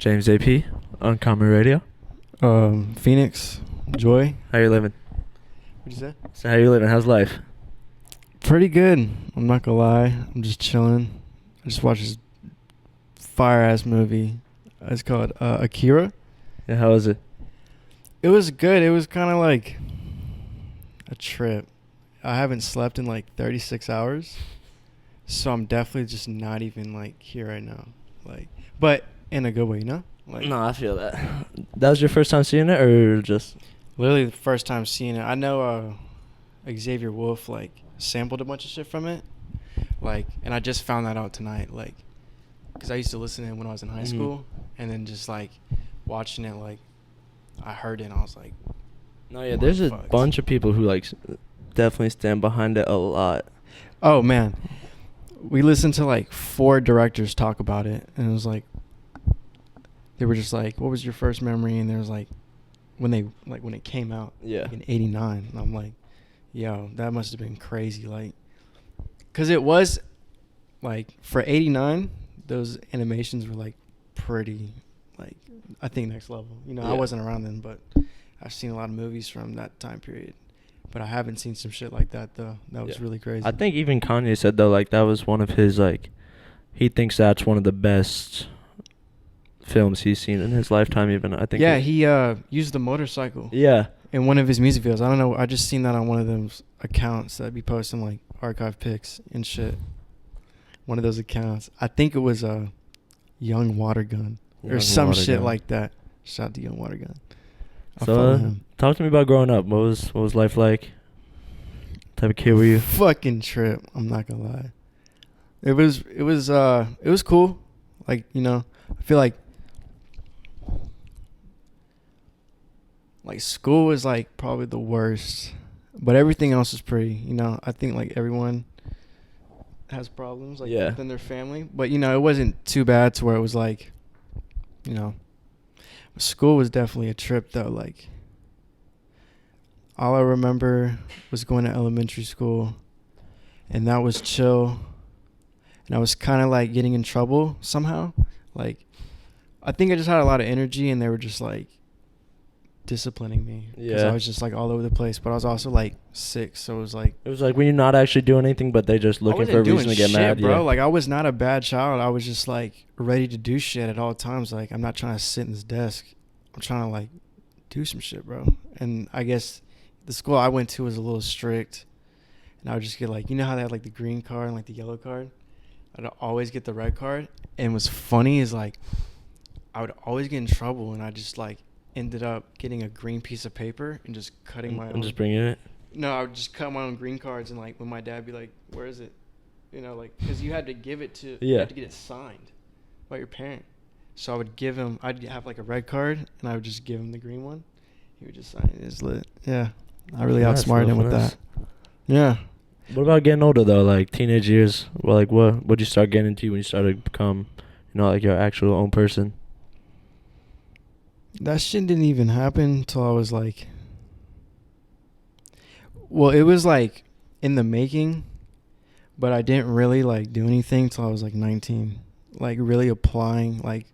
James AP on Common Radio. Phoenix, Joy. How you living? What'd you say? So how you living? How's life? Pretty good. I'm not gonna lie. I'm just chilling. I just watched this fire-ass movie. It's called Akira. Yeah, how was it? It was good. It was kind of like a trip. I haven't slept in like 36 hours. So I'm definitely just not even like here right now. Like, but in a good way, you know? Like, No, I feel that. That was your first time seeing it, or just? literally the first time seeing it. I know Xavier Wolf like sampled a bunch of shit from it. Like, and I just found that out tonight. Like, because I used to listen to him when I was in high school, and then just like watching it, like I heard it and I was like, No, yeah. There's a bunch of people who like definitely stand behind it a lot. oh man, we listened to like 4 directors talk about it, and it was like they were just like, what was your first memory? And there was like when it came out, Yeah. like in '89, and I'm like, yo, that must have been crazy. Like, because it was like for '89, those animations were like pretty, like I think next level. You know, I Yeah. wasn't around then, but I've seen a lot of movies from that time period. But I haven't seen some shit like that though. That was really crazy. I think even Kanye said though, like that was one of his like, he thinks that's one of the best films he's seen in his lifetime. Even I think. Yeah, he used the motorcycle. Yeah. In one of his music videos. I don't know. I just seen that on one of those accounts that be posting like archive pics and shit. One of those accounts. I think it was Young Water Gun or Young some Water shit Gun. like that. Shout out to Young Water Gun. I So follow him. talk to me about growing up. What was life like? What type of kid were you? Fucking trip. I'm not gonna lie. It was cool. Like, you know, I feel like school was like probably the worst, but everything else is pretty, you know. I think like everyone has problems like Yeah. within their family, but you know, it wasn't too bad to where it was like, you know, school was definitely a trip though. Like, all I remember was going to elementary school, and that was chill, and I was kind of like getting in trouble somehow. Like, I think I just had a lot of energy, and they were just like disciplining me because Yeah. I was just like all over the place, but I was also like 6, so it was like when you're not actually doing anything, but they just looking for a reason to get mad. bro. Yeah. Like, I was not a bad child. I was just like ready to do shit at all times. Like, I'm not trying to sit in this desk. I'm trying to like do some shit, bro. And I guess the school I went to was a little strict, and I would just get like, you know how they had like the green card and like the yellow card? I'd always get the red card. And what's funny is like I would always get in trouble, and I just like ended up getting a green piece of paper and just cutting my own. And just bringing it. No, I would just cut my own green cards, and like when my dad would be like, "Where is it?" You know, like because you had to give it to, you Yeah. had to get it signed by your parent. So I would give him. I'd have like a red card, and I would just give him the green one. He would just sign it. It's lit. Yeah, I really Finesse, outsmarted him with finesse. that. Yeah. What about getting older though? Like teenage years. Well, like what'd you start getting into when you started to become, you know, like your actual own person? That shit didn't even happen until I was like, well, it was like in the making, but I didn't really like do anything till I was like 19. Like really applying, like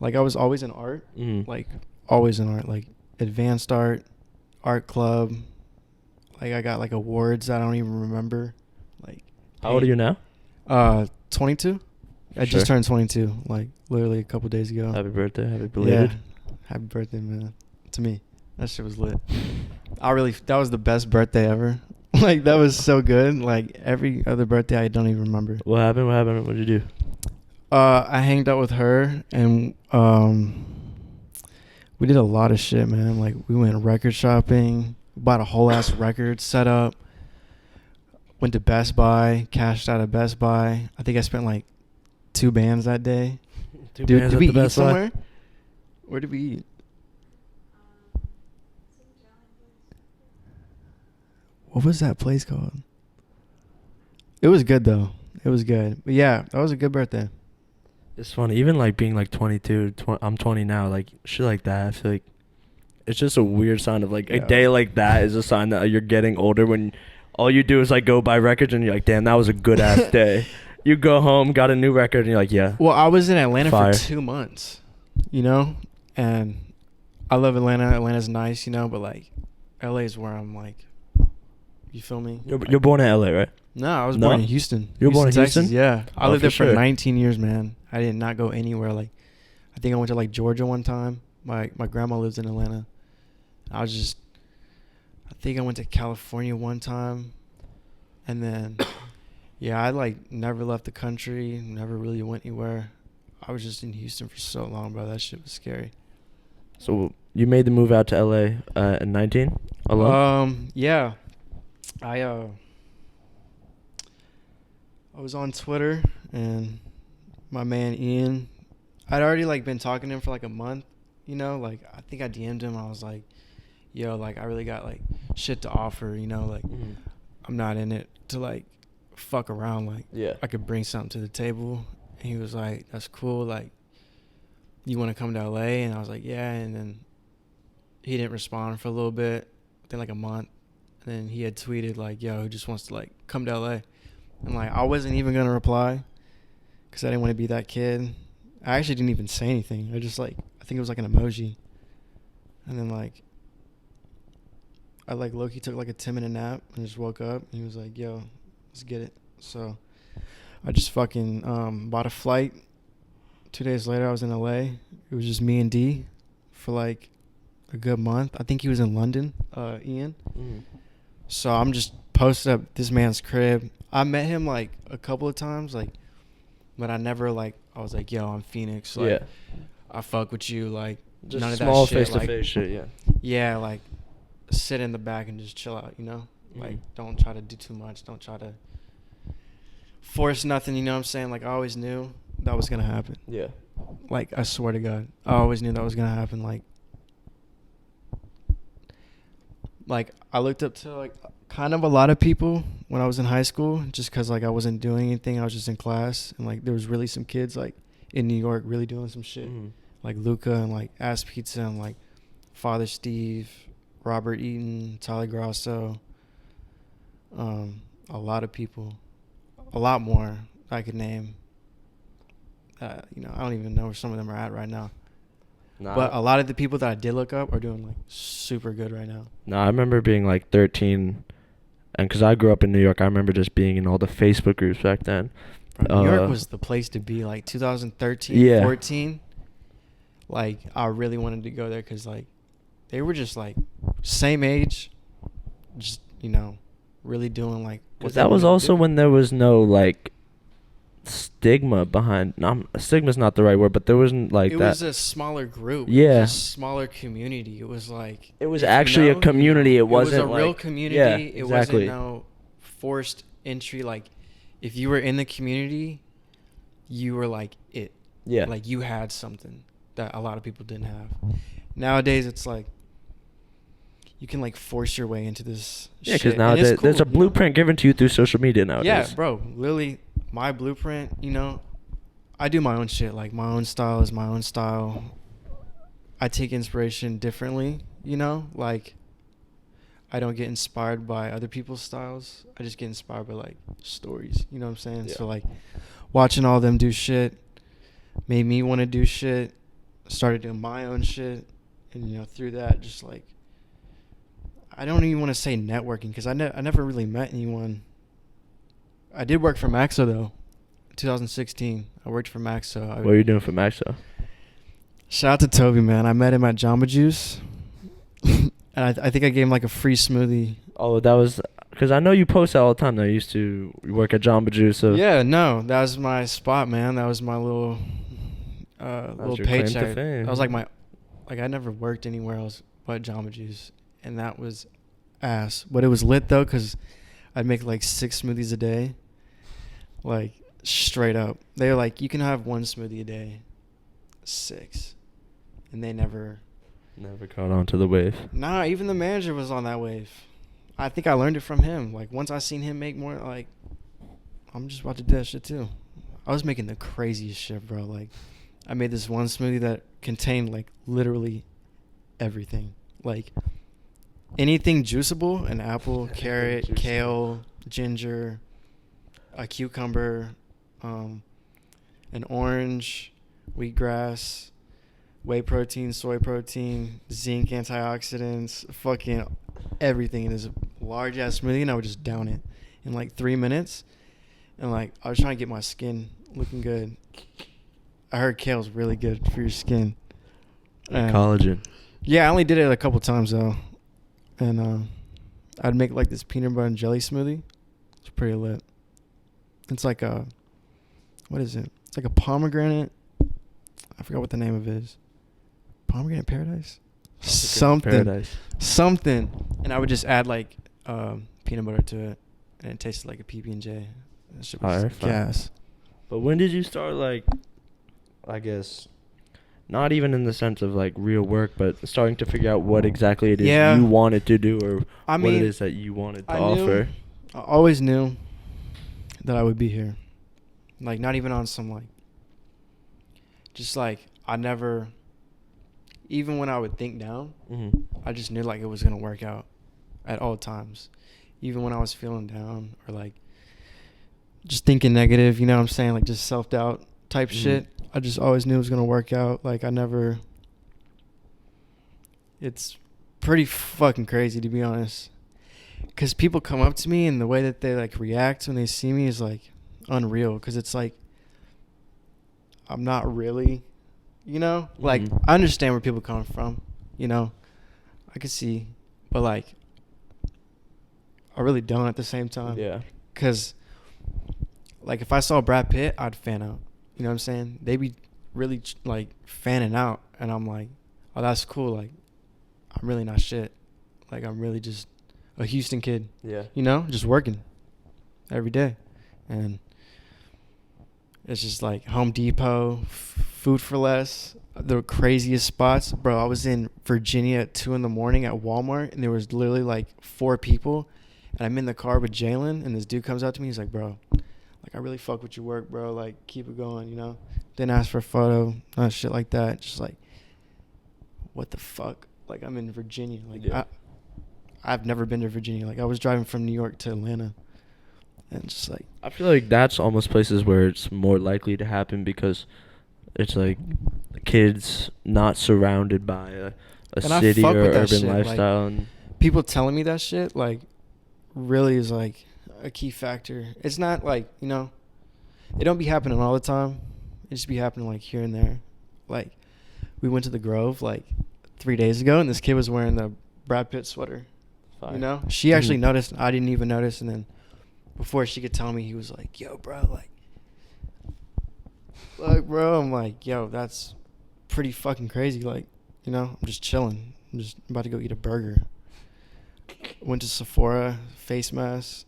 I was always in art, like always in art, like advanced art club. Like I got like awards I don't even remember. Like, How old are you now? 22. I just turned 22, like literally a couple days ago. Happy birthday. Happy belated. Yeah. Happy birthday, man. To me. That shit was lit. That was the best birthday ever. Like, that was so good. Like, every other birthday, I don't even remember. What happened? What'd you do? I hanged out with her, and we did a lot of shit, man. Like, we went record shopping, bought a whole ass record set up, went to Best Buy, cashed out at Best Buy. I think I spent like 2 bands that day. Dude, did we eat somewhere? Where did we eat? What was that place called? It was good though. It was good. But yeah, that was a good birthday. It's funny, even like being like 22. I'm 20 now. Like shit like that. I feel like it's just a weird sign of like a day like that is a sign that you're getting older when all you do is like go buy records and you're like, damn, that was a good ass day. You go home, got a new record, and you're like, yeah. Well, I was in Atlanta Fire. for 2 months, you know, and I love Atlanta. Atlanta's nice, you know, but like, LA is where I'm like, you feel me? You're born in LA, right? No, I was No? born in Houston. You were born in Texas, Houston? yeah. I Oh, lived for there for sure. 19 years, man. I did not go anywhere. Like, I think I went to like Georgia one time. My grandma lives in Atlanta. I think I went to California one time, and then, yeah, I like never left the country. Never really went anywhere. I was just in Houston for so long, bro. That shit was scary. So you made the move out to LA at 19 alone? Yeah. I was on Twitter, and my man Ian, I'd already like been talking to him for like a month, you know, like I think I DM'd him. I was like, yo, like I really got like shit to offer, you know, like I'm not in it to like fuck around, like Yeah. I could bring something to the table. And he was like, that's cool, like you want to come to LA? And I was like, yeah. And then he didn't respond for a little bit, then like a month, and then he had tweeted like, yo, who just wants to like come to LA? And like I wasn't even gonna reply because I didn't want to be that kid. I actually didn't even say anything. I just like, I think it was like an emoji. And then like I like low-key took like a 10-minute nap and just woke up, and he was like, yo, let's get it. So I just fucking bought a flight. 2 days later I was in LA. It was just me and D for like a good month. I think he was in London, Ian. So I'm just posted up at this man's crib. I met him like a couple of times, like, but I never like, I was like, yo, I'm Phoenix, like, Yeah. I fuck with you, like, Just none of small that shit, face-to-face like, shit, yeah. yeah, like, sit in the back and just chill out, you know? Like, don't try to do too much. Don't try to force nothing, you know what I'm saying? Like, I always knew that was gonna happen. Yeah. Like, I swear to God, I always knew that was gonna happen. Like I looked up to like kind of a lot of people when I was in high school, just because like I wasn't doing anything. I was just in class, and like there was really some kids like in New York really doing some shit, like Luca and like Ass Pizza and like Father Steve, Robert Eaton, Tyler Grasso. A lot of people, a lot more I could name. You know, I don't even know where some of them are at right now. Nah. But a lot of the people that I did look up are doing like super good right now. No, I remember being like 13, and because I grew up in New York, I remember just being in all the Facebook groups back then. New York was the place to be, like 2013, Yeah. 14. Like, I really wanted to go there because, like, they were just, like, same age, just, you know, really doing, like, what That was also when there was no, like, stigma behind. No, stigma's not the right word, but there wasn't like it that. was a smaller group. Yeah. It was a smaller community. It was like, It was actually a community. It wasn't a real like, community. Yeah, it exactly. wasn't no forced entry. Like, if you were in the community, you were like it. Yeah. Like, you had something that a lot of people didn't have. Nowadays, it's like you can like force your way into this. Yeah, because shit. nowadays And it's there's a cool, you know? blueprint given to you through social media nowadays. Yeah, bro. Literally, my blueprint, you know, I do my own shit. Like, my own style is my own style. I take inspiration differently, you know? Like, I don't get inspired by other people's styles. I just get inspired by, like, stories. You know what I'm saying? Yeah. So, like, watching all them do shit made me want to do shit. Started doing my own shit. And, you know, through that, just, like, I don't even want to say networking because I never really met anyone. I did work for Maxo, though. 2016, I worked for Maxo. What are you doing for Maxo? Shout out to Toby, man. I met him at Jamba Juice. And I think I gave him like a free smoothie. Oh, that was because I know you post that all the time. I used to work at Jamba Juice. So Yeah, no, that was my spot, man. That was my little little your claim to paycheck. fame. That was like I never worked anywhere else but Jamba Juice, and that was ass. But it was lit though, cause I'd make like 6 smoothies a day, like straight up. They were like, you can have 1 smoothie a day. 6, and they never caught on to the wave. Nah, even the manager was on that wave. I think I learned it from him. Like, once I seen him make more, like, I'm just about to do that shit too. I was making the craziest shit, bro. Like, I made this one smoothie that contained, like, literally everything. Like, anything juiceable, an apple, carrot, kale, ginger, a cucumber, an orange, wheatgrass, whey protein, soy protein, zinc, antioxidants, fucking everything in this large ass smoothie, and I would just down it in like 3 minutes. And like I was trying to get my skin looking good. I heard kale's really good for your skin. Collagen. Yeah, I only did it a couple times though, and I'd make like this peanut butter and jelly smoothie. It's pretty lit. It's like a, what is it? It's like a pomegranate. I forgot what the name of it is. Pomegranate paradise? Something. And I would just add like peanut butter to it, and it tasted like a PB&J. That shit was gas. But when did you start, like, I guess, not even in the sense of like real work, but starting to figure out what exactly it is you wanted to do, or what it is that you wanted to offer? I always knew that I would be here. Like, not even on some like, just like, I never, even when I would think down, I just knew like it was going to work out at all times. Even when I was feeling down or like just thinking negative, you know what I'm saying? Like just self-doubt type shit. I just always knew it was going to work out. Like it's pretty fucking crazy, to be honest. Because people come up to me and the way that they like react when they see me is like unreal. Because it's like, I'm not really, you know? Like, I understand where people come from, you know? I can see. But like, I really don't at the same time. Yeah. Because, like, if I saw Brad Pitt, I'd fan out. You know what I'm saying? They'd be really, like, fanning out. And I'm like, oh, that's cool. Like, I'm really not shit. Like, I'm really just a Houston kid. Yeah. You know? Just working every day. And it's just, like, Home Depot, Food for Less, the craziest spots. Bro, I was in Virginia at 2 in the morning at Walmart, and there was literally, like, 4 people. And I'm in the car with Jalen, and this dude comes up to me. He's like, bro, like, I really fuck with your work, bro. Like, keep it going, you know? Didn't ask for a photo, shit like that. Just like, what the fuck? Like, I'm in Virginia. Like, I've never been to Virginia. Like, I was driving from New York to Atlanta. And just like, I feel like that's almost places where it's more likely to happen because it's like kids not surrounded by a city or urban lifestyle. Like, and people telling me that shit, like, really is like a key factor. It's not like, you know, it don't be happening all the time. It just be happening like here and there. Like, we went to the Grove like 3 days ago, and this kid was wearing the Brad Pitt sweater. Fire. You know, she actually noticed. I didn't even notice, and then before she could tell me, he was like, "Yo, bro, like, bro." I'm like, "Yo, that's pretty fucking crazy." Like, you know, I'm just chilling. I'm just about to go eat a burger. Went to Sephora, face mask,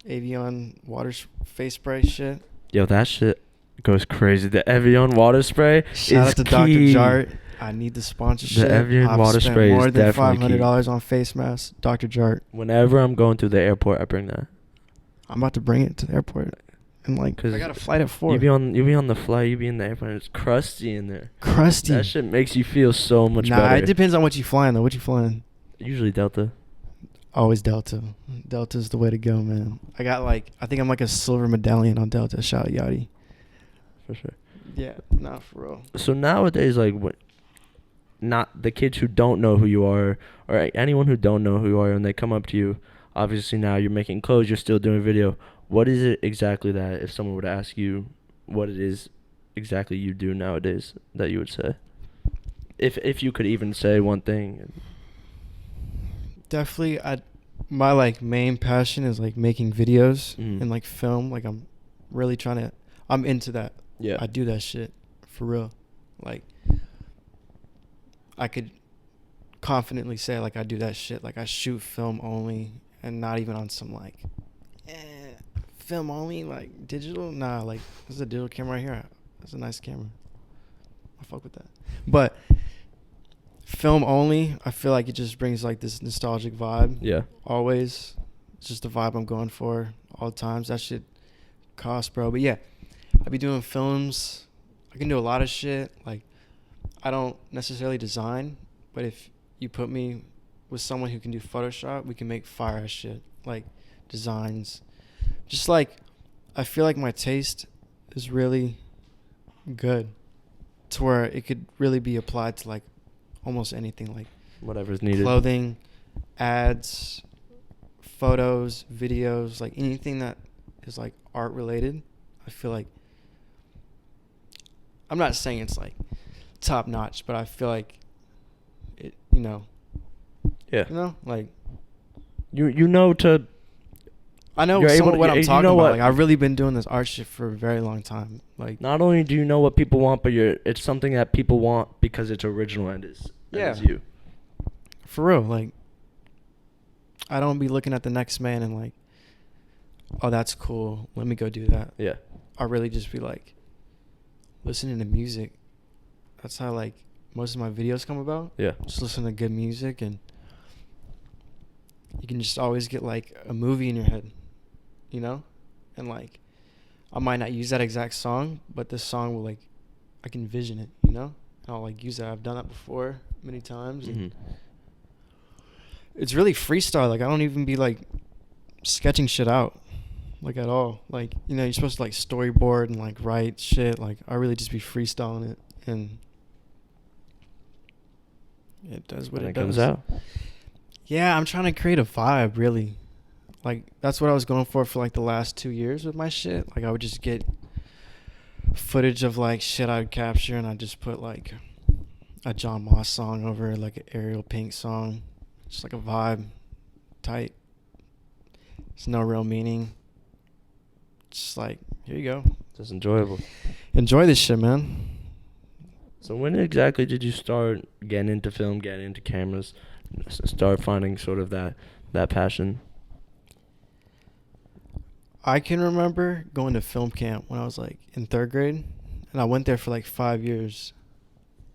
Evian water face spray shit. Yo, that shit goes crazy. The Evian water spray Shout is out to key. Dr. Jart. I need the sponsorship. The Evian water spray is more than definitely $500 on face masks. Dr. Jart. Whenever I'm going through the airport, I bring that. I'm about to bring it to the airport. And like, I got a flight at 4. You be on the flight, you be in the airport, and it's crusty in there. Crusty. That shit makes you feel so much better. Nah, it depends on what you flying though. What you flying? Usually Delta. Always Delta. Delta's the way to go, man. I got like, I think I'm like a silver medallion on Delta. Shout out Yachty. For sure. Yeah, nah, for real. So nowadays, like, not the kids who don't know who you are, or anyone who don't know who you are, and they come up to you, obviously now you're making clothes, you're still doing video. What is it exactly that, if someone were to ask you what it is exactly you do nowadays, that you would say? If you could even say one thing. Definitely, my like main passion is like making videos and like film. Like, I'm really I'm into that. Yeah. I do that shit for real. Like, I could confidently say like I do that shit. Like, I shoot film only, and not even on some like film only, like digital. Nah, like, this is a digital camera right here. That's a nice camera. I fuck with that. But film only, I feel like it just brings like this nostalgic vibe. Yeah. Always. It's just the vibe I'm going for all the times. That shit costs, bro. But yeah, I be doing films. I can do a lot of shit. Like, I don't necessarily design, but if you put me with someone who can do Photoshop, we can make fire ass shit. Like, designs. Just like, I feel like my taste is really good, to where it could really be applied to like almost anything, like Whatever's needed. clothing, ads, photos, videos, like anything that is like art related. I feel like, I'm not saying it's like top notch, but I feel like it, Yeah. like You know to. I know You're able somewhat to- what I'm you talking know about. what- Like I've really been doing this art shit for a very long time. Like Not only do you know what people want, but it's something that people want because it's original and is Yeah. you. for real, like I don't be looking at the next man and like, oh, that's cool, let me go do that. Yeah. I really just be like listening to music. That's how like most of my videos come about. Yeah. Just listen to good music, and you can just always get like a movie in your head, and like I might not use that exact song, but this song will like, I can vision it, and I'll like use that. I've done that before many times. And it's really freestyle. Like I don't even be like sketching shit out like at all. Like, you're supposed to like storyboard and like write shit. Like I really just be freestyling it, and it does what And it it does. comes out. Yeah, I'm trying to create a vibe, really. Like that's what I was going for like the last 2 years with my shit. Like I would just get footage of like shit I'd capture, and I'd just put like a John Moss song over, like an Ariel Pink song, just like a vibe, tight. There's no real meaning. Just like, here you go. Just enjoyable. Enjoy this shit, man. So when exactly did you start getting into film, getting into cameras, start finding sort of that passion? I can remember going to film camp when I was like in 3rd grade, and I went there for like 5 years,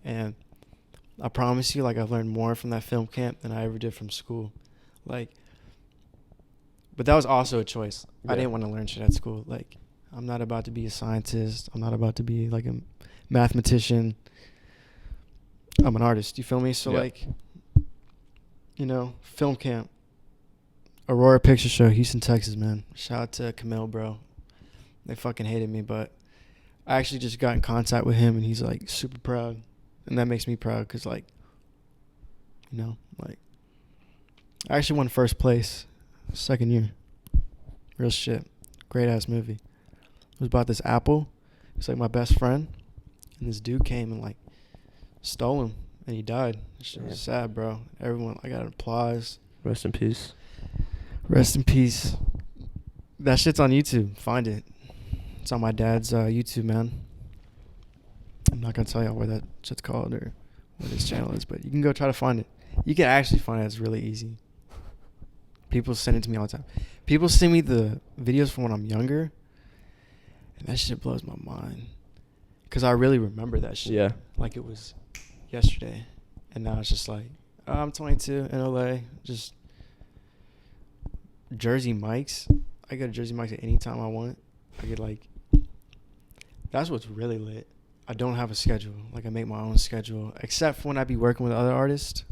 and I promise you, like I've learned more from that film camp than I ever did from school. Like, but that was also a choice. Yeah. I didn't want to learn shit at school. Like, I'm not about to be a scientist. I'm not about to be like a mathematician. I'm an artist. You feel me? So Yeah. like, film camp, Aurora Picture Show, Houston, Texas, man. Shout out to Camille, bro. They fucking hated me, but I actually just got in contact with him, and he's like super proud, and that makes me proud because like, like I actually won 1st place, 2nd year. Real shit. Great ass movie. It was about this apple. It's like my best friend, and this dude came and like stole him, and he died. It's just sad, bro. Everyone, I got applause. Rest in peace. Rest in peace. That shit's on YouTube. Find it. It's on my dad's YouTube, man. I'm not gonna tell y'all where that shit's called or what his channel is, but you can go try to find it. You can actually find it. It's really easy. People send it to me all the time. People send me the videos from when I'm younger, and that shit blows my mind. Because I really remember that shit. Yeah. Like it was yesterday. And now it's just like, oh, I'm 22 in LA. Just Jersey Mike's. I go to Jersey Mike's at any time I want. I get like, that's what's really lit. I don't have a schedule. Like I make my own schedule, except for when I be working with other artists.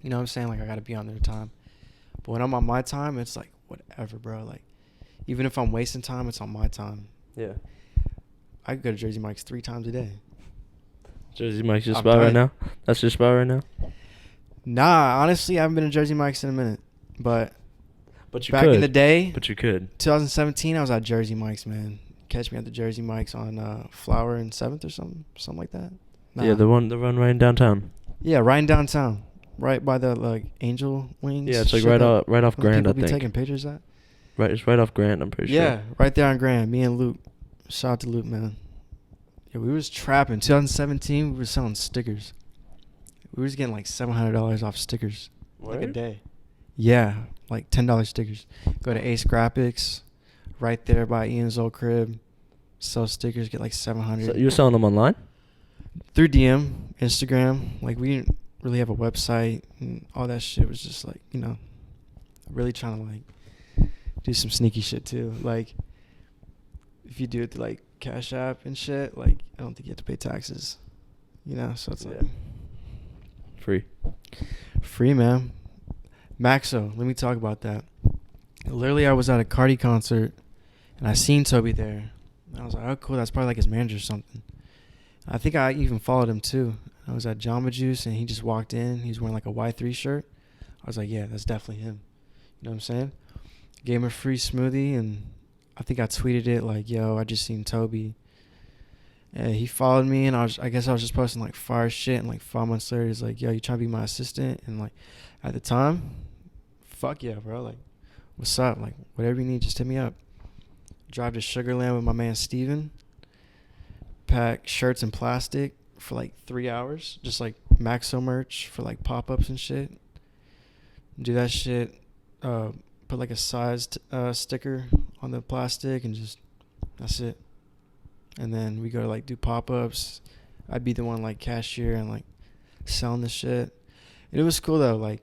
You know what I'm saying? Like I got to be on their time. But when I'm on my time, it's like whatever, bro. Like even if I'm wasting time, it's on my time. Yeah. I could go to Jersey Mike's 3 times a day. Jersey Mike's your I'm spot right done. now? That's your spot right now? Nah, honestly, I haven't been to Jersey Mike's in a minute. But But you back could. in the day, But you could. 2017, I was at Jersey Mike's, man. Catch me at the Jersey Mike's on Flower and 7th or something like that. Nah. Yeah, the one right in downtown. Yeah, right in downtown, right by the like Angel Wings. Yeah, it's like shit right that off Grand, I people be think. taking pictures at. Right, it's right off Grand, I'm pretty sure. Yeah, right there on Grand. Me and Luke. Shout out to Luke, man. Yeah, we was trapping. 2017, we were selling stickers. We was getting like $700 off stickers, like a Word? day. Yeah, like $10 stickers. Go to Ace Graphics, right there by Ian's old crib. Sell stickers, get like 700. So you were selling them online? Through DM, Instagram. Like we didn't really have a website, and all that shit was just like, really trying to like do some sneaky shit too. Like if you do it through like Cash App and shit, like I don't think you have to pay taxes. So it's like free, man. Maxo, let me talk about that. Literally, I was at a Cardi concert, and I seen Toby there, And I was like, oh, cool. That's probably like his manager or something. I think I even followed him too. I was at Jamba Juice and he just walked in. He was wearing like a Y3 shirt. I was like, yeah, that's definitely him. You know what I'm saying? Gave him a free smoothie and I think I tweeted it like, yo, I just seen Toby. And he followed me and I guess I was just posting like fire shit. And like 5 months later, he's like, yo, you trying to be my assistant? And like at the time, fuck yeah, bro. Like, what's up? Like, whatever you need, just hit me up. Drive to Sugarland with my man Steven. Pack shirts and plastic for like 3 hours. Just like Maxo merch for like pop-ups and shit. Do that shit. Put like a sized sticker on the plastic and just, that's it. And then we go to like do pop-ups. I'd be the one like cashier and like selling the shit. And it was cool though. Like,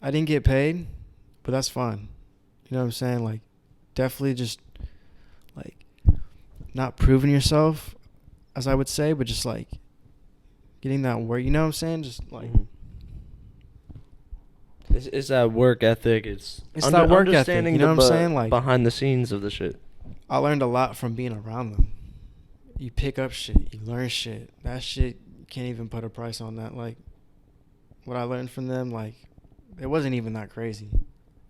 I didn't get paid, but that's fun. You know what I'm saying? Like, definitely just like not proving yourself, as I would say, but just like getting that work. You know what I'm saying? Just like it's that work ethic. It's that work ethic. Understanding You know what I'm saying? Like behind the scenes of the shit. I learned a lot from being around them. You pick up shit. You learn shit. That shit, you can't even put a price on that. Like, what I learned from them, like, it wasn't even that crazy.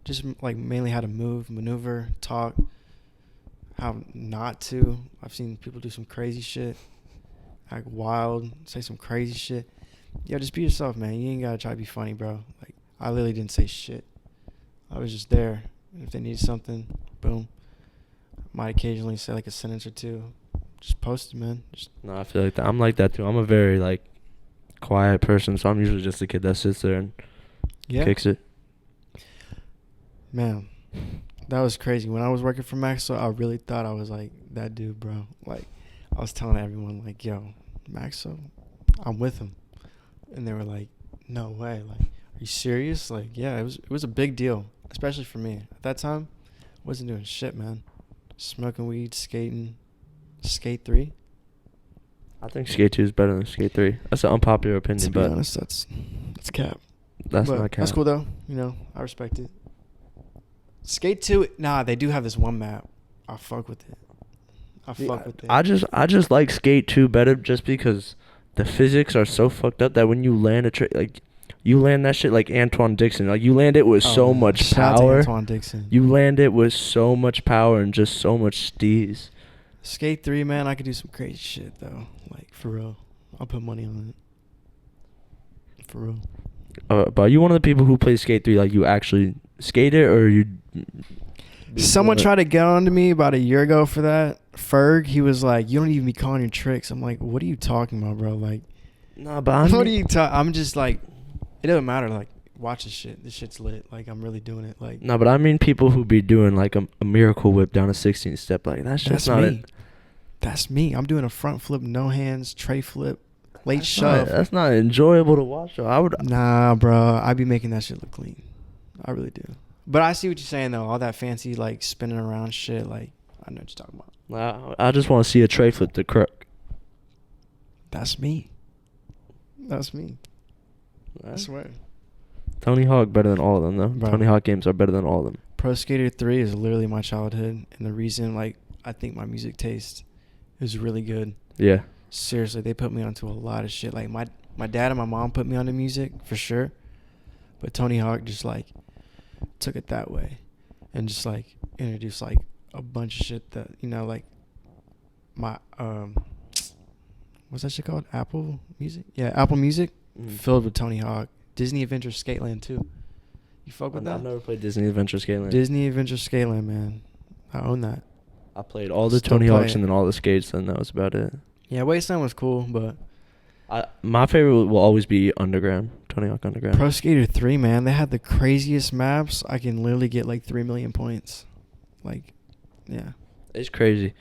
Just, like, mainly how to move, maneuver, talk, how not to. I've seen people do some crazy shit, act wild, say some crazy shit. Yo, just be yourself, man. You ain't got to try to be funny, bro. Like, I literally didn't say shit. I was just there. If they need something, boom. Might occasionally say like a sentence or two. Just post it, man. No, I feel like that. I'm like that too. I'm a very like quiet person, so I'm usually just a kid that sits there and kicks it. Man, that was crazy. When I was working for Maxo, I really thought I was like that dude, bro. Like, I was telling everyone like, yo, Maxo, I'm with him. And they were like, no way. Like, are you serious? Like, yeah, it was a big deal, especially for me. At that time, I wasn't doing shit, man. Smoking weed, skating. Skate 3? I think Skate 2 is better than Skate 3. That's an unpopular opinion, To be honest, that's cap. That's not cap. That's cool though. You know, I respect it. Skate 2, nah, they do have this one map. I fuck with it. I just like Skate 2 better just because the physics are so fucked up that when you land a trick, like, you land that shit like Antoine Dixon. Like, you land it with so much shout power. out to Antoine Dixon. You land it with so much power and just so much steez. Skate 3, man, I could do some crazy shit, though. Like, for real. I'll put money on it. For real. But are you one of the people who plays Skate 3? Like, you actually skate it, or you... Someone tried to get on to me about a year ago for that. Ferg, he was like, you don't even be calling your tricks. I'm like, what are you talking about, bro? Like... Nah, but I'm... What are you talking... I'm just like... It doesn't matter. Like, watch this shit. This shit's lit. Like, I'm really doing it. Like... No, but I mean people who be doing, like, a miracle whip down a 16 step. Like, that shit's not... me. That's me. I'm doing a front flip, no hands, tray flip, late shove. That's not enjoyable to watch. Though. I would. Nah, bro. I be making that shit look clean. I really do. But I see what you're saying though. All that fancy like spinning around shit. Like, I know what you're talking about. I just want to see a tray flip to crook. That's me. That's me. I swear. Tony Hawk better than all of them though. Bro. Tony Hawk games are better than all of them. Pro Skater 3 is literally my childhood, and the reason like I think my music taste is really good. Yeah. Seriously, they put me onto a lot of shit. Like my dad and my mom put me onto music for sure, but Tony Hawk just like took it that way, and just like introduced like a bunch of shit that, you know, like my what's that shit called? Apple Music? Yeah, Apple Music filled with Tony Hawk. Disney Adventure Skateland too. You fuck with that? I've never played Disney Adventure Skateland. Disney Adventure Skateland, man. I own that. I played all the Still Tony play Hawks it. and then all the skates, and that was about it. Yeah, Wasteland was cool, but My favorite will always be Underground. Tony Hawk Underground. Pro Skater 3, man, they had the craziest maps. I can literally get like 3 million points. Like, yeah. It's crazy.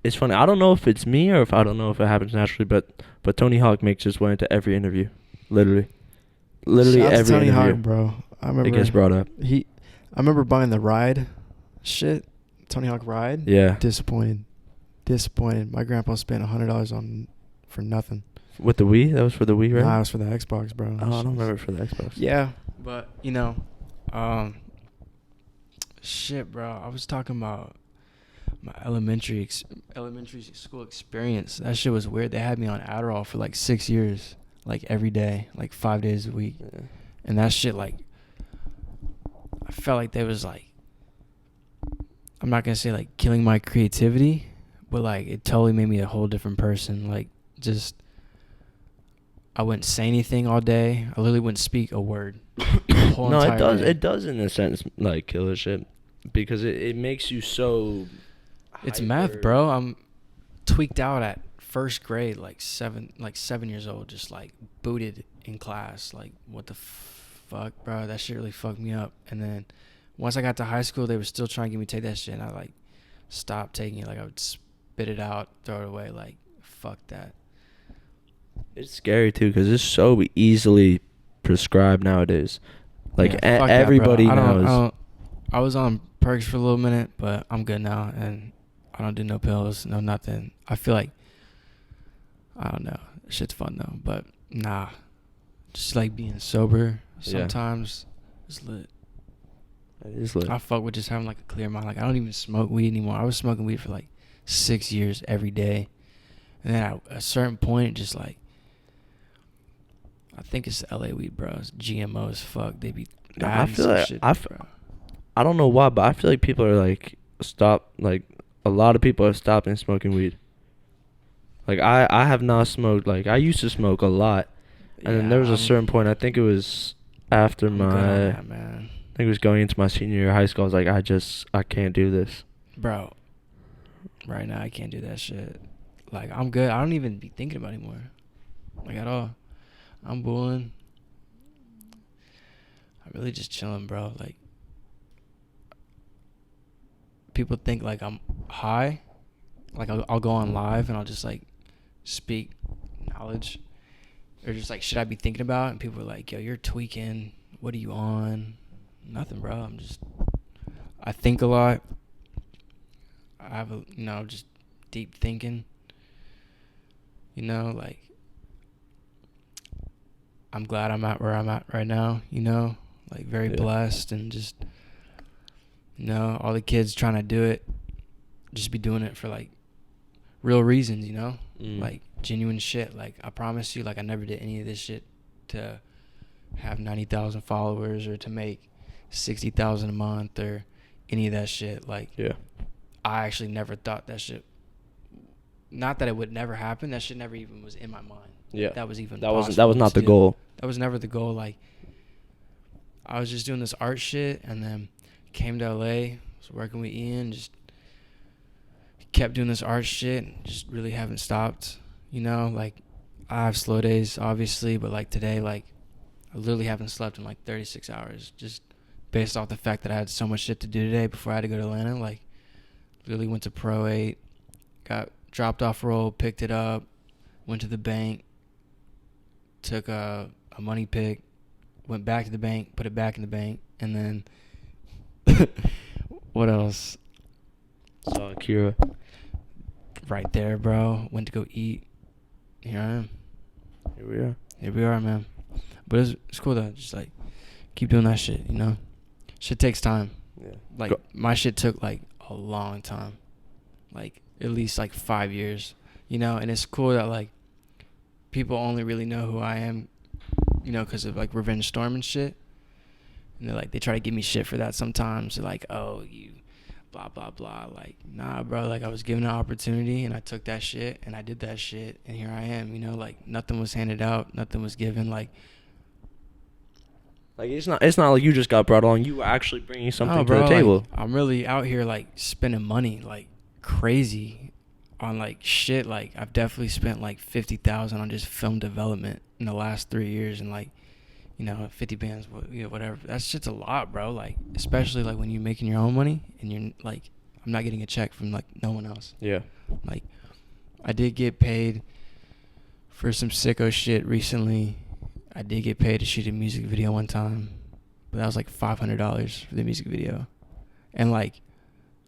It's funny. I don't know if it's me or if I don't know if it happens naturally, but Tony Hawk makes his way into every interview. Literally Shout out to every Tony interview. Hawk, bro. I remember It gets brought up. I remember buying the ride shit. Tony Hawk ride. Yeah. Disappointed. My grandpa spent $100 on for nothing. With the Wii? That was for the Wii, right? Nah, it was for the Xbox, bro. Oh, I don't remember for the Xbox. Yeah, but you know, shit, bro. I was talking about my elementary school experience. That shit was weird. They had me on Adderall for like 6 years, like every day, like 5 days a week. Yeah. And that shit, like, I felt like they was like, I'm not gonna say like killing my creativity, but like it totally made me a whole different person. Like, just, I wouldn't say anything all day. I literally wouldn't speak a word. No, it does. Day. It does in a sense like killer shit, because it makes you so. It's math, bro. I'm tweaked out at first grade, like 7 years old, just like booted in class. Like, what the fuck, bro? That shit really fucked me up. And then once I got to high school, they were still trying to get me to take that shit, and I like stopped taking it. Like, I would spit it out, throw it away. Like, fuck that. It's scary too, because it's so easily prescribed nowadays. Like, yeah, everybody knows. I was on perks for a little minute, but I'm good now, and I don't do no pills, no nothing. I feel like, I don't know, shit's fun though, but nah, just like being sober sometimes is lit. It is lit. I fuck with just having like a clear mind. Like, I don't even smoke weed anymore. I was smoking weed for like 6 years every day, and then at a certain point, just like, I think it's LA weed, bro. It's GMO as fuck. They be adding some shit, bro. I don't know why, but I feel like people are like a lot of people are stopping smoking weed. Like, I have not smoked. Like, I used to smoke a lot, and then there was a certain point. I think it was after I think it was going into my senior year of high school. I was like, I can't do this, bro. Right now, I can't do that shit. Like, I'm good. I don't even be thinking about it anymore, like, at all. I'm bulling. I'm really just chilling, bro. Like, people think like I'm high. Like, I'll go on live and I'll just like speak knowledge, or just like shit I be thinking about, and people are like, yo, you're tweaking. What are you on? Nothing, bro. I think a lot. I have just deep thinking. Like, I'm glad I'm at where I'm at right now, like, very blessed, and just, all the kids trying to do it, just be doing it for like real reasons, like genuine shit. Like, I promise you, like, I never did any of this shit to have 90,000 followers or to make 60,000 a month or any of that shit. Like, I actually never thought that shit, not that it would never happen, that shit never even was in my mind. That was not the goal. That was never the goal. Like, I was just doing this art shit, and then came to LA, was working with Ian, just kept doing this art shit, and just really haven't stopped. Like, I have slow days, obviously, but like today, like, I literally haven't slept in like 36 hours, just based off the fact that I had so much shit to do today before I had to go to Atlanta. Like, literally went to Pro 8, got dropped off roll, picked it up, went to the bank, took a money pick, went back to the bank, put it back in the bank, and then what else? Saw Akira. Right there, bro. Went to go eat. Here I am. Here we are, man. But it's cool though. Just like keep doing that shit, Shit takes time. Yeah. Like, my shit took like a long time. Like, at least like 5 years. And it's cool that like people only really know who I am, because of like RevengexStorm and shit. And they're like, they try to give me shit for that sometimes. They're like, oh, you blah blah blah. Like, nah, bro. Like, I was given an opportunity and I took that shit and I did that shit, and here I am. Like, nothing was handed out, nothing was given. Like, it's not like you just got brought on. You were actually bringing something to the table. Like, I'm really out here like spending money like crazy on like shit. Like, I've definitely spent like 50,000 on just film development in the last 3 years, and like, 50 bands, whatever. That shit's a lot, bro. Like, especially like when you're making your own money and you're like, I'm not getting a check from like no one else. Yeah. Like, I did get paid for some sicko shit recently. I did get paid to shoot a music video one time, but that was like $500 for the music video, and like,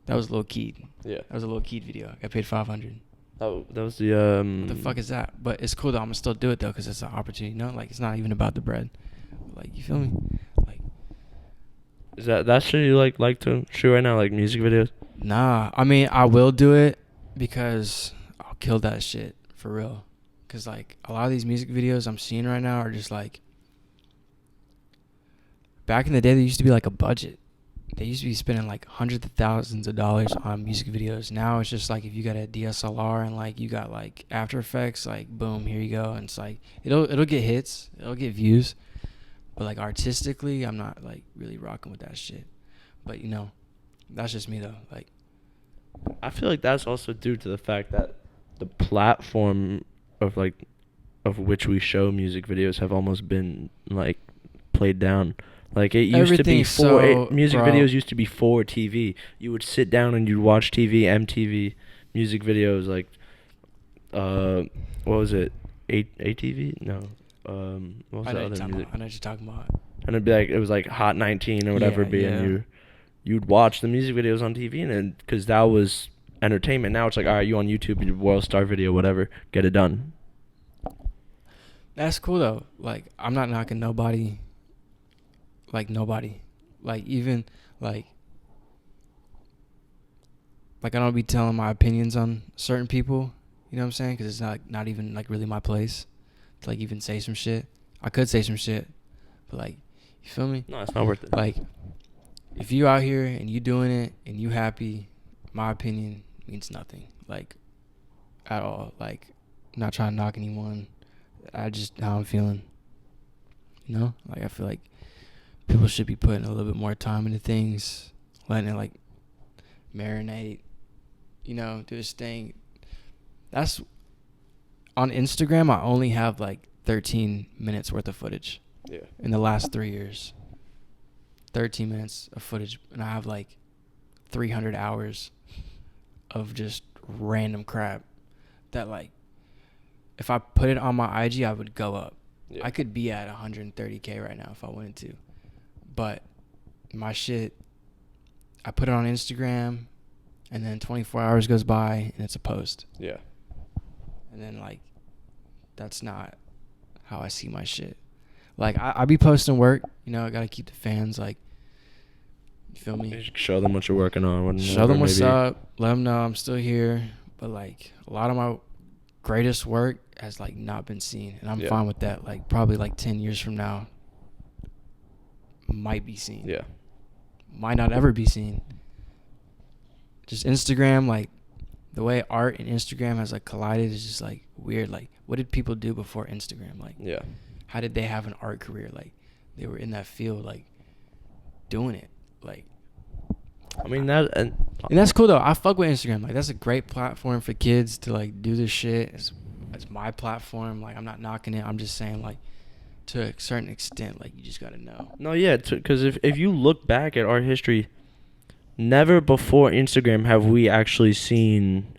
that was low keyed. Yeah. That was a low keyed video. I got paid $500. Oh, that was the What the fuck is that? But it's cool though. I'm gonna still do it though, because it's an opportunity. Like, it's not even about the bread. Like, you feel me? Like, is that shit you like to shoot right now? Like, music videos? Nah, I mean, I will do it because I'll kill that shit for real. Cause like a lot of these music videos I'm seeing right now are just like, back in the day there used to be like a budget. They used to be spending like hundreds of thousands of dollars on music videos. Now it's just like if you got a DSLR and like you got like After Effects, like boom, here you go. And it's like it'll get hits, it'll get views, but like artistically, I'm not like really rocking with that shit. But you know, that's just me though. Like, I feel like that's also due to the fact that the platform of like of which we show music videos have almost been like played down. Like it used to be everything's so, music bro. videos used to be for TV. You would sit down and you'd watch TV, MTV, music videos like what was it? ATV? No. What was I the know what other you're talking music? about. I know what you're talking about. And it'd be like it was like Hot 19 or whatever Yeah, it be, yeah. and you'd watch the music videos on TV, and then because that was entertainment. Now it's like, all right, you on YouTube, your World Star video, whatever, get it done. That's cool though. Like, I'm not knocking nobody. Like nobody. Like even like I don't be telling my opinions on certain people. You know what I'm saying? Because it's not even like really my place to like even say some shit. I could say some shit, but like, you feel me? No, it's not worth it. Like, if you out here and you doing it and you happy, my opinion means nothing. Like, at all. Like, I'm not trying to knock anyone. I just how I'm feeling. You know? Like, I feel like people should be putting a little bit more time into things, letting it like marinate, you know, do this thing. That's on Instagram. I only have like 13 minutes worth of footage. Yeah. In the last 3 years. 13 minutes of footage, and I have like 300 hours of just random crap that like if I put it on my IG I would go up. I could be at 130K right now if I wanted to, but my shit, I put it on Instagram and then 24 hours goes by and it's a post. Yeah. And then like that's not how I see my shit. Like I be posting work, you know, I gotta keep the fans like, you feel me? You should show them what you're working on. Show them what's up. Let them know I'm still here. But like a lot of my greatest work has like not been seen, and I'm fine with that. Like probably like 10 years from now, might be seen. Yeah. Might not ever be seen. Just Instagram, like the way art and Instagram has like collided is just like weird. Like what did people do before Instagram? Like how did they have an art career? Like they were in that field, like doing it. Like, I mean that, and that's cool though. I fuck with Instagram. Like that's a great platform for kids to like do this shit. It's my platform. Like I'm not knocking it. I'm just saying like to a certain extent, like you just gotta know. no, yeah, because if you look back at our history, never before Instagram have we actually seen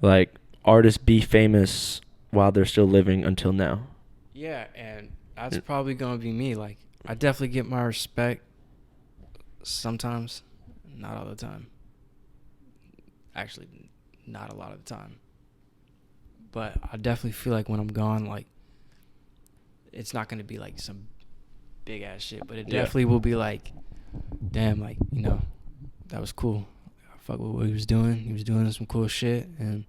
like artists be famous while they're still living until now. Yeah, and that's probably gonna be me. Like I definitely get my respect sometimes, not all the time. Actually, not a lot of the time. But I definitely feel like when I'm gone, like it's not gonna be like some big ass shit, but it definitely will be like, damn, like, you know, that was cool. I fuck with what he was doing. He was doing some cool shit, and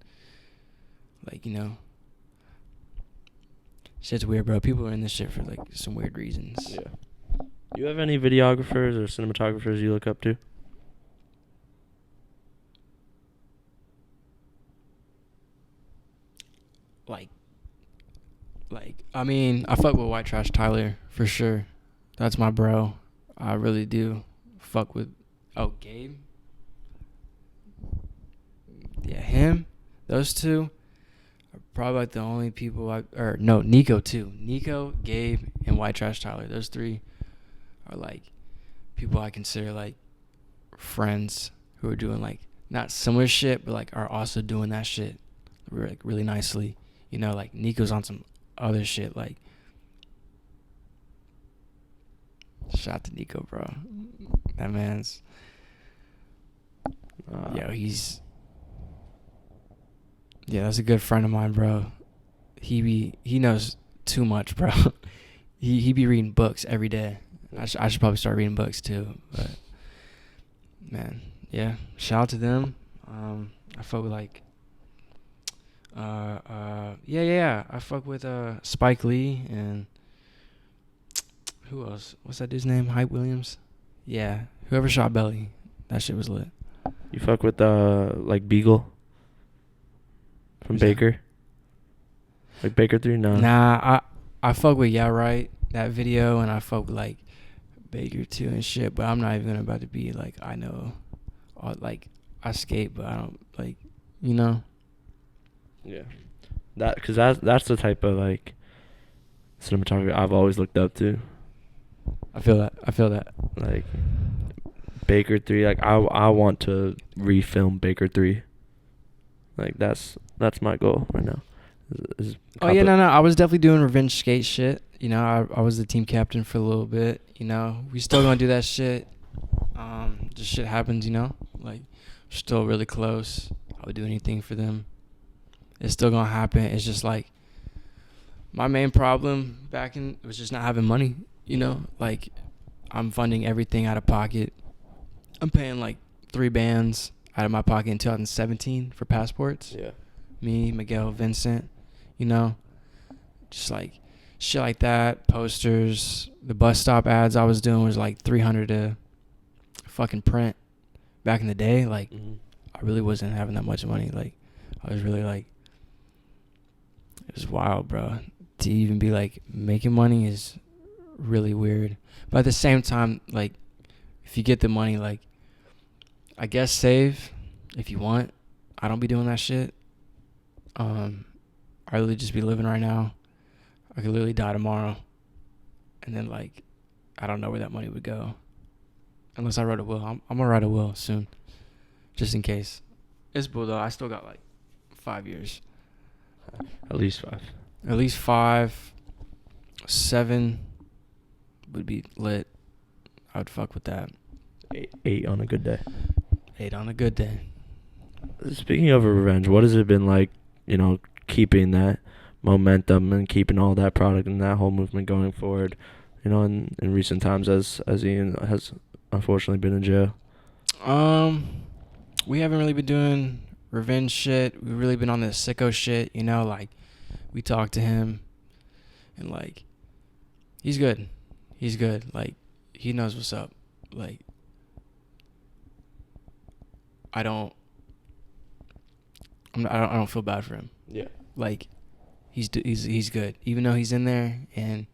like, you know, shit's weird, bro. People are in this shit for like some weird reasons. Yeah. Do you have any videographers or cinematographers you look up to? Like, I mean, I fuck with White Trash Tyler for sure. That's my bro. I really do fuck with. Oh, Gabe. Yeah, him. Those two are probably like the only people Nico too. Nico, Gabe, and White Trash Tyler. Those three are like people I consider like friends who are doing like not similar shit, but like are also doing that shit like really nicely. You know, like Nico's on some other shit. Like, shout out to Nico, bro. That man's he's that's a good friend of mine, bro. He knows too much, bro. he be reading books every day. I should probably start reading books too, but man, Yeah, shout out to them. I fuck with like yeah. I fuck with Spike Lee and who else? What's that dude's name? Hype Williams. Yeah, whoever shot Belly, that shit was lit. You fuck with like Beagle from Who's that? Baker? Like Baker 3? No. Nah, I fuck with Yeah Right, that video, and I fuck with like Baker too and shit. But I'm not even about to be like I know, or, like I skate, but I don't like, you know. Yeah. Cause that's the type of like cinematography I've always looked up to. I feel that. Like Baker 3, like I want to refilm Baker 3. Like that's my goal right now. Is Oh yeah, no. I was definitely doing revenge skate shit. You know, I was the team captain for a little bit. You know, we still gonna do that shit. Just shit happens. You know, like we're still really close. I would do anything for them. It's still gonna happen. It's just like my main problem back in was just not having money. You know, like I'm funding everything out of pocket. I'm paying like 3 bands out of my pocket in 2017 for passports. Yeah. Me, Miguel, Vincent, you know, just like shit like that. Posters, the bus stop ads I was doing was like 300 to fucking print back in the day. Like, I really wasn't having that much money. Like, I was really like, it was wild, bro. To even be like making money is really weird. But at the same time, like, if you get the money, like, I guess save if you want. I don't be doing that shit. I really just be living right now. I could literally die tomorrow. And then, like, I don't know where that money would go. Unless I wrote a will. I'm going to write a will soon. Just in case. It's cool, though. I still got, like, 5 years. At least 5. At least 5. 7 would be lit. I would fuck with that. 8 on a good day. 8 on a good day. Speaking of revenge, what has it been like, you know, keeping that momentum and keeping all that product and that whole movement going forward, you know, in recent times as Ian has unfortunately been in jail? We haven't really been doing revenge shit. We've really been on this sicko shit, you know, like we talked to him and like he's good. He's good. Like he knows what's up. Like I don't feel bad for him. Yeah. Like he's good. Even though he's in there and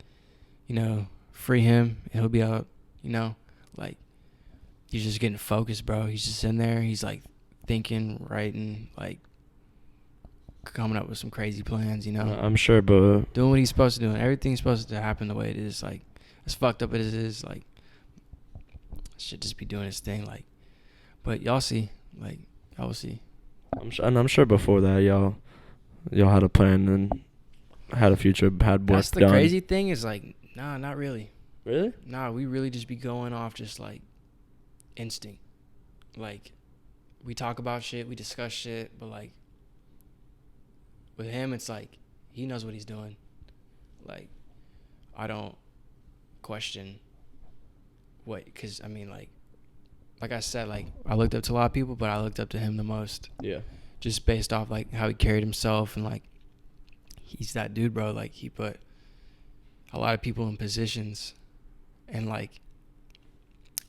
you know, free him and he'll be out, you know, like he's just getting focused, bro. He's just in there. He's like thinking, writing, like coming up with some crazy plans, you know. I'm sure, but doing what he's supposed to do. And everything's supposed to happen the way it is. Like as fucked up as it is, like should just be doing his thing. Like, but y'all see, like y'all will see. I'm sure before that y'all had a plan and had a future, had work That's the done. crazy thing is like, nah, not really. Really? Nah, we really just be going off just like instinct. Like we talk about shit, we discuss shit, but like with him it's like he knows what he's doing. Like I don't question what, because I mean like I said, like I looked up to a lot of people, but I looked up to him the most. Yeah. Just based off like how he carried himself and like he's that dude, bro. Like he put a lot of people in positions and like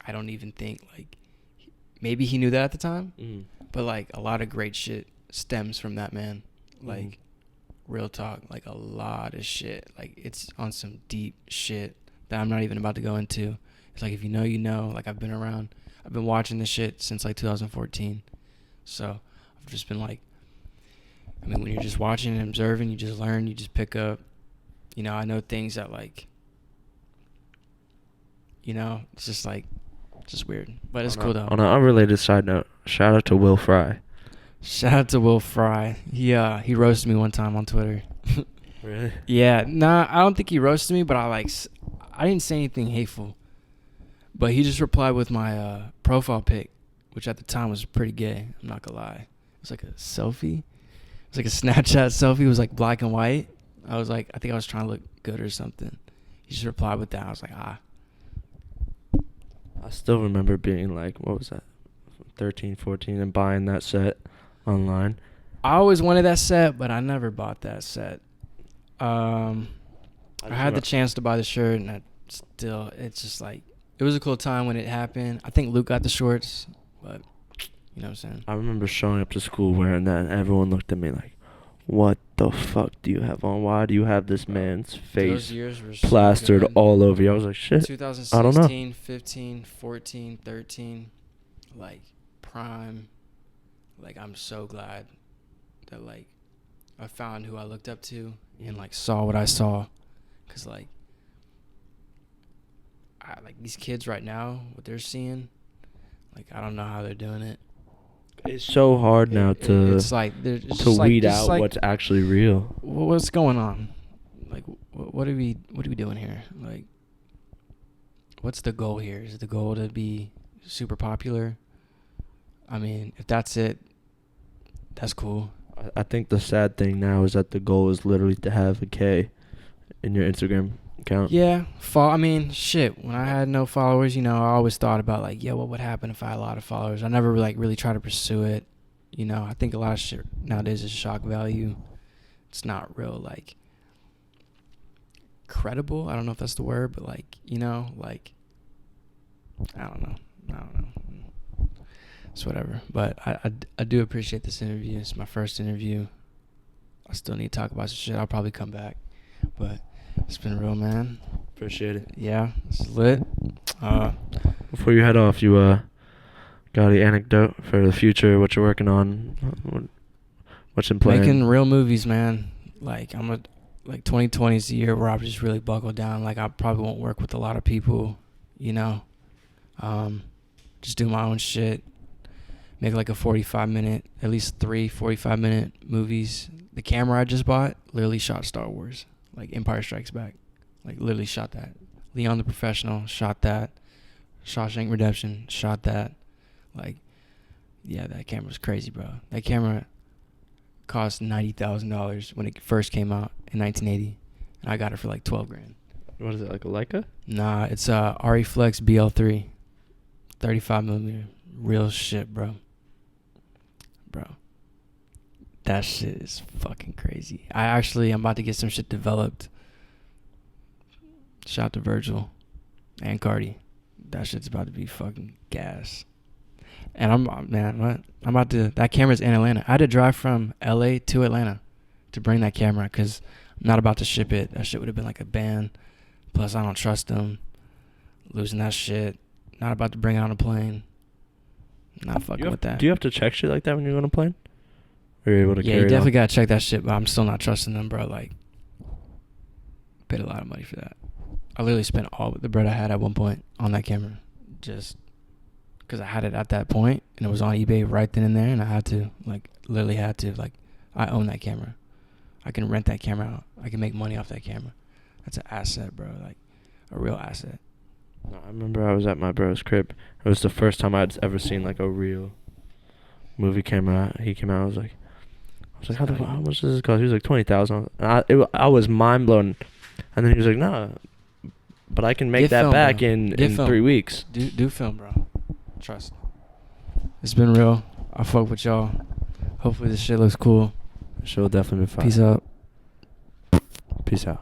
I don't even think like maybe he knew that at the time, but like a lot of great shit stems from that man. Like real talk, like a lot of shit. Like it's on some deep shit that I'm not even about to go into. It's like if you know, you know. Like I've been around. I've been watching this shit since like 2014. So I've just been like, I mean, when you're just watching and observing, you just learn, you just pick up. You know, I know things that like, you know, it's just like, just weird. But it's cool though. On an unrelated side note, shout out to Will Fry. Shout out to Will Fry. He roasted me one time on Twitter. Really? Yeah, nah, I don't think he roasted me, but I didn't say anything hateful. But he just replied with my profile pic, which at the time was pretty gay. I'm not gonna lie. It was like a selfie. It was like a Snapchat selfie. It was like black and white. I was like, I think I was trying to look good or something. He just replied with that. I was like, I still remember being like, what was that? 13, 14, and buying that set online. I always wanted that set, but I never bought that set. I had the chance to buy the shirt, and it's just like, it was a cool time when it happened. I think Luke got the shorts, but you know what I'm saying? I remember showing up to school wearing that, and everyone looked at me like, what the fuck do you have on? Why do you have this man's face Those years were so plastered good. all over you? I was like, shit. 2016, 15, 14, 13, like prime. Like, I'm so glad that like I found who I looked up to and like saw what I saw, cause like these kids right now, what they're seeing, like I don't know how they're doing it. It's so hard now to it's like to weed out what's actually real. What's going on? Like, what are we doing here? Like, what's the goal here? Is the goal to be super popular? I mean, if that's it, that's cool. I think the sad thing now is that the goal is literally to have a K in your Instagram account. Yeah, I mean, shit. When I had no followers, I always thought about like, yeah, what would happen if I had a lot of followers? I never like really tried to pursue it. I think a lot of shit nowadays is shock value. It's not real like credible. I don't know if that's the word, but like, like I don't know. It's whatever. But I do appreciate this interview. It's my first interview. I still need to talk about some shit. I'll probably come back. But it's been real, man. Appreciate it. Yeah, it's lit. Before you head off, you got any anecdote for the future? What you're working on? What's in plan? Making real movies, man. Like 2020 is the year where I've just really buckled down. Like I probably won't work with a lot of people, just do my own shit. Make like a 45-minute, at least 3 45-minute movies. The camera I just bought literally shot Star Wars, like Empire Strikes Back. Like literally shot that. Leon the Professional shot that. Shawshank Redemption shot that. Like, yeah, that camera's crazy, bro. That camera cost $90,000 when it first came out in 1980, and I got it for like $12,000. What is it, like a Leica? Nah, it's a Reflex BL3, 35mm, real shit, bro. That shit is fucking crazy. I'm about to get some shit developed. Shout out to Virgil and Cardi. That shit's about to be fucking gas. And I'm about to, that camera's in Atlanta. I had to drive from LA to Atlanta to bring that camera because I'm not about to ship it. That shit would have been like a ban. Plus, I don't trust them. Losing that shit. Not about to bring it on a plane. Not fucking with that. Do you have to check shit like that when you're on a plane? Or are you able to carry you it definitely on? gotta check that shit, but I'm still not trusting them, bro. Like, paid a lot of money for that. I literally spent all the bread I had at one point on that camera. Just because I had it at that point, and it was on eBay right then and there, and I had to, like, literally had to, like, I own that camera. I can rent that camera out. I can make money off that camera. That's an asset, bro. Like, a real asset. No, I remember I was at my bro's crib. It was the first time I'd ever seen like a real movie camera. He came out. I was like, how much does this cost? He was like 20,000. I was mind blown. And then he was like, nah, but I can make that back in 3 weeks. Do film, bro. Trust. It's been real. I fuck with y'all. Hopefully this shit looks cool. Shit will definitely be fine. Peace out. Peace out.